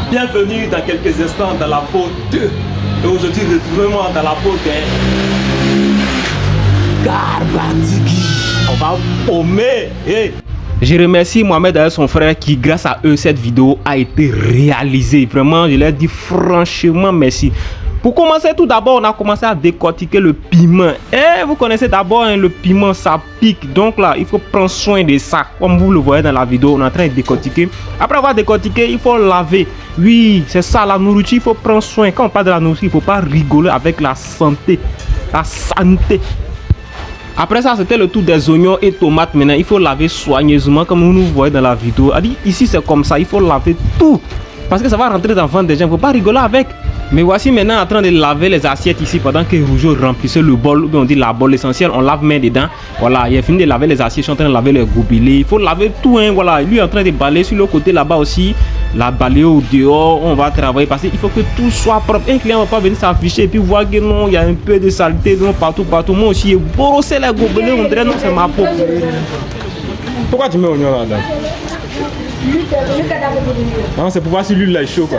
Bienvenue dans quelques instants dans la peau 2. Et aujourd'hui, retrouvez-moi dans la peau de Garbatigui. On va paumer. Hey. Je remercie Mohamed et son frère qui, grâce à eux, cette vidéo a été réalisée. Vraiment, je leur dis franchement merci. Pour commencer, tout d'abord, on a commencé à décortiquer le piment. Et vous connaissez d'abord hein, le piment, ça pique. Donc là, il faut prendre soin de ça. Comme vous le voyez dans la vidéo, on est en train de décortiquer. Après avoir décortiqué, il faut laver. Oui, c'est ça, la nourriture, il faut prendre soin. Quand on parle de la nourriture, il ne faut pas rigoler avec la santé. La santé. Après ça, c'était le tour des oignons et tomates. Maintenant, il faut laver soigneusement, comme vous nous voyez dans la vidéo. Ici, c'est comme ça, il faut laver tout. Parce que ça va rentrer dans le ventre des gens, il ne faut pas rigoler avec. Mais voici maintenant en train de laver les assiettes ici pendant que Rougeau remplissait le bol, on dit la bol essentielle, on lave main dedans. Voilà, il a fini de laver les assiettes, je suis en train de laver les goubelets. Il faut laver tout, hein, voilà. Lui est en train de balayer sur le côté là-bas aussi. La balayer au dehors, on va travailler parce qu'il faut que tout soit propre. Un client ne va pas venir s'afficher et puis voir que non, il y a un peu de saleté non, partout. Moi aussi, je brosser les gobelets, on dirait non, c'est ma peau. Pourquoi tu mets oignon là-dedans? Non, c'est pour voir si l'huile est chaud quoi.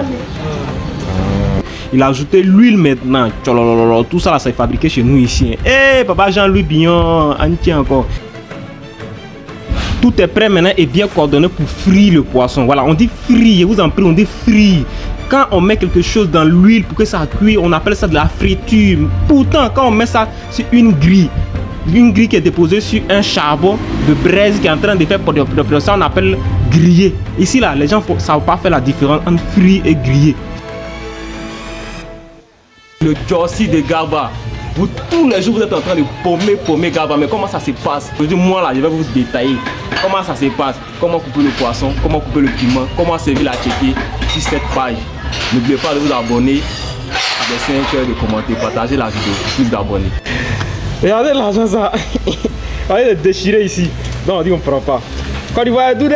Il a ajouté l'huile maintenant. Tout ça là, c'est fabriqué chez nous ici. Eh, papa Jean-Louis Billon, on tient encore. Tout est prêt maintenant et bien coordonné pour frire le poisson. Voilà, on dit frire, je vous en prie, on dit frire. Quand on met quelque chose dans l'huile pour que ça cuise, on appelle ça de la friture. Pourtant, quand on met ça sur une grille qui est déposée sur un charbon de braise qui est en train de faire pour ça, on appelle griller. Ici là, les gens ne savent pas faire la différence entre frire et griller. Le Jossi de Garba. Vous, tous les jours, vous êtes en train de paumer Garba. Mais comment ça se passe? Aujourd'hui, moi, là, je vais vous détailler. Comment ça se passe? Comment couper le poisson? Comment couper le piment? Comment servir la tchéké sur cette page? N'oubliez pas de vous abonner. Laissez un cœur de commenter. Partagez la vidéo. Plus d'abonnés. Regardez l'argent, ça. Regardez le déchiré ici. Non, on dit qu'on ne prend pas. Quand il va tout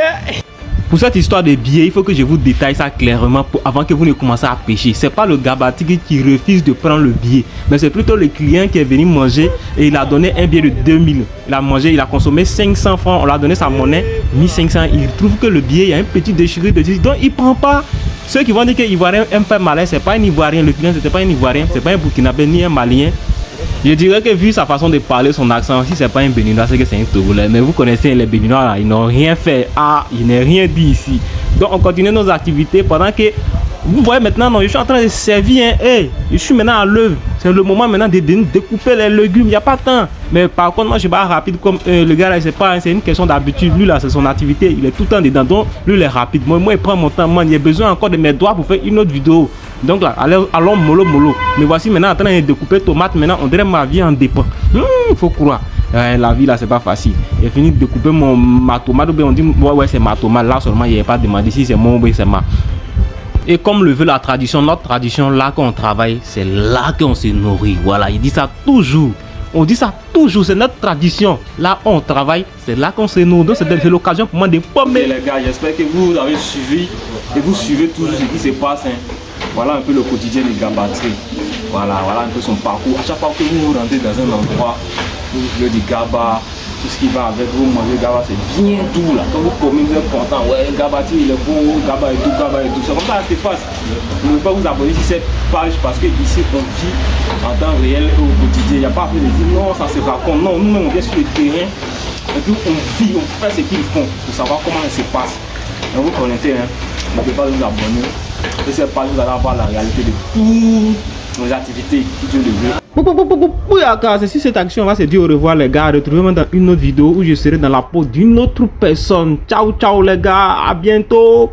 Pour cette histoire de billets, il faut que je vous détaille ça clairement avant que vous ne commencez à pêcher. C'est pas le Garbatigui qui refuse de prendre le billet, mais c'est plutôt le client qui est venu manger et il a donné un billet de 2000. Il a mangé, il a consommé 500 francs, on lui a donné sa monnaie, 1500. Il trouve que le billet, il y a un petit déchiré de 10, donc il prend pas. Ceux qui vont dire que l'Ivoirien aime faire malin, c'est pas un Ivoirien, le client c'était pas un Ivoirien, c'est pas un Burkinabé ni un Malien. Je dirais que vu sa façon de parler, son accent, si c'est pas un Béninois, c'est que c'est un Togolais. Mais vous connaissez les Béninois là, ils n'ont rien fait. Ah, ils n'ont rien dit ici. Donc on continue nos activités pendant que vous voyez maintenant, non, je suis en train de servir. Hein, hey, je suis maintenant à l'œuvre. C'est le moment maintenant de découper les légumes. Il n'y a pas de temps. Mais par contre, moi je suis pas rapide comme le gars là, c'est pas, c'est une question d'habitude. Lui là, c'est son activité. Il est tout le temps dedans. Donc lui il est rapide. Moi, il prend mon temps. Moi, il a besoin encore de mes doigts pour faire une autre vidéo. Donc là, allons mollo. Mais voici maintenant en train de découper tomates. Maintenant, on dirait ma vie en dépend. Faut croire. La vie là, c'est pas facile. J'ai fini de découper ma tomate. On dit, ouais, c'est ma tomate. Là seulement, il n'y a pas demandé si c'est mon ou c'est ma. Et comme le veut la tradition, notre tradition, là qu'on travaille, c'est là qu'on se nourrit. Voilà, il dit ça toujours. On dit ça toujours, c'est notre tradition. Là on travaille, c'est là qu'on se nourrit. Donc c'est l'occasion pour moi de pommer. Les gars, j'espère que vous avez suivi et vous suivez toujours ce qui se passe. Hein. Voilà un peu le quotidien de Garbatigui. Voilà un peu son parcours. À chaque fois que vous rentrez dans un endroit, vous voulez du Garba, tout ce qui va avec, vous mangez Garba, c'est bien tout là. Quand vous commentez, vous êtes content. Ouais, Garbatigui, il est bon, Garba et tout. C'est comme ça que ça se passe. Vous ne pouvez pas vous abonner sur cette page parce que ici on vit en temps réel et au quotidien. Il n'y a pas à dire non, ça se raconte. Non, nous-mêmes on vient sur le terrain et puis on vit, on fait ce qu'ils font pour savoir comment ça se passe. Donc vous connaissez, hein. N'oubliez pas de vous abonner. Et cette page, vous allez avoir la réalité de toutes nos activités qui Dieu le veut. C'est sur cette action, on va se dire au revoir les gars. Retrouvez-moi dans une autre vidéo où je serai dans la peau d'une autre personne. Ciao les gars, à bientôt.